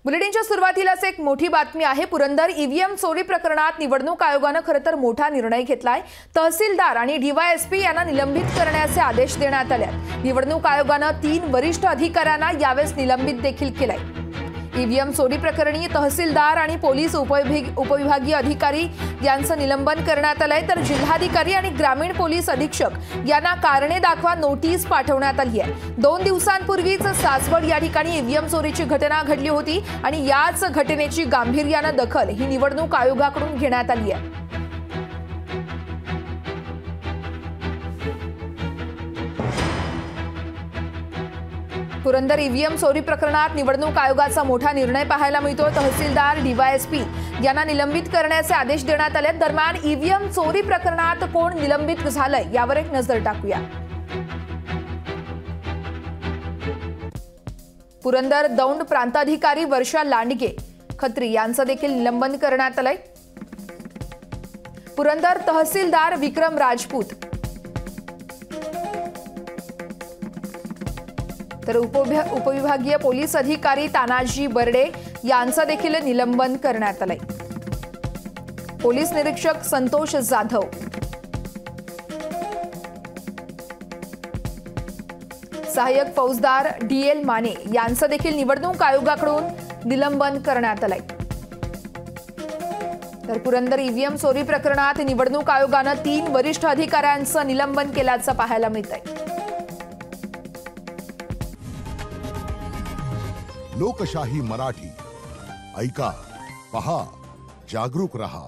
बुलेटिनच्या सुरुवातीलाच एक मोठी बातमी आहे। पुरंदर ईव्हीएम चोरी प्रकरणात निवडणूक आयोगाने खरतर मोठा निर्णय घेतलाय। तहसीलदार आणि डीवायएसपी यांना निलंबित करण्याचे आदेश देण्यात आले। निवडणूक आयोगाने 3 वरिष्ठ अधिकाऱ्यांना यावेळेस निलंबित देखील केलंय। ईव्हीएम चोरी प्रकरणी तहसीलदार आणि पोलीस उपविभागीय अधिकारी यांचं निलंबन करण्यात आलंय, तर जिल्हाधिकारी आणि ग्रामीण पोलीस अधीक्षक यांना कारणे दाखवा नोटीस पाठवण्यात आली आहे। 2 दिवसांपूर्वीच सासवड या ठिकाणी ईव्हीएम चोरीची घटना घडली होती आणि याच घटनेची गांभीर्याने दखल ही निवडणूक आयोगाकडून घेण्यात आली आहे। पुरंदर ईव्हीएम चोरी प्रकरणात निवडणूक आयोगाचा मोठा निर्णय पाहायला मिळतो। तहसीलदार डीवायएसपी यांना निलंबित करण्याचे आदेश देण्यात आले। दरम्यान ईव्हीएम चोरी प्रकरणात कोण निलंबित झालंय यावर एक नजर टाकूया। पुरंदर दौंड प्रांताधिकारी वर्षा लांडगे खत्री यांचं देखील निलंबन करण्यात आलंय। पुरंदर तहसीलदार विक्रम राजपूत तर उपविभागीय पोलीस अधिकारी तानाजी बर्डे यांचं देखील निलंबन करण्यात आलंय। पोलीस निरीक्षक संतोष जाधव, सहाय्यक फौजदार डीएल माने यांचं देखील निवडणूक आयोगाकडून निलंबन करण्यात आलंय। तर पुरंदर ईव्हीएम चोरी प्रकरणात निवडणूक आयोगाने 3 वरिष्ठ अधिकाऱ्यांचं निलंबन केल्याचं पाहायला मिळतंय। लोकशाही मराठी ऐका, पहा, जागरूक रहा।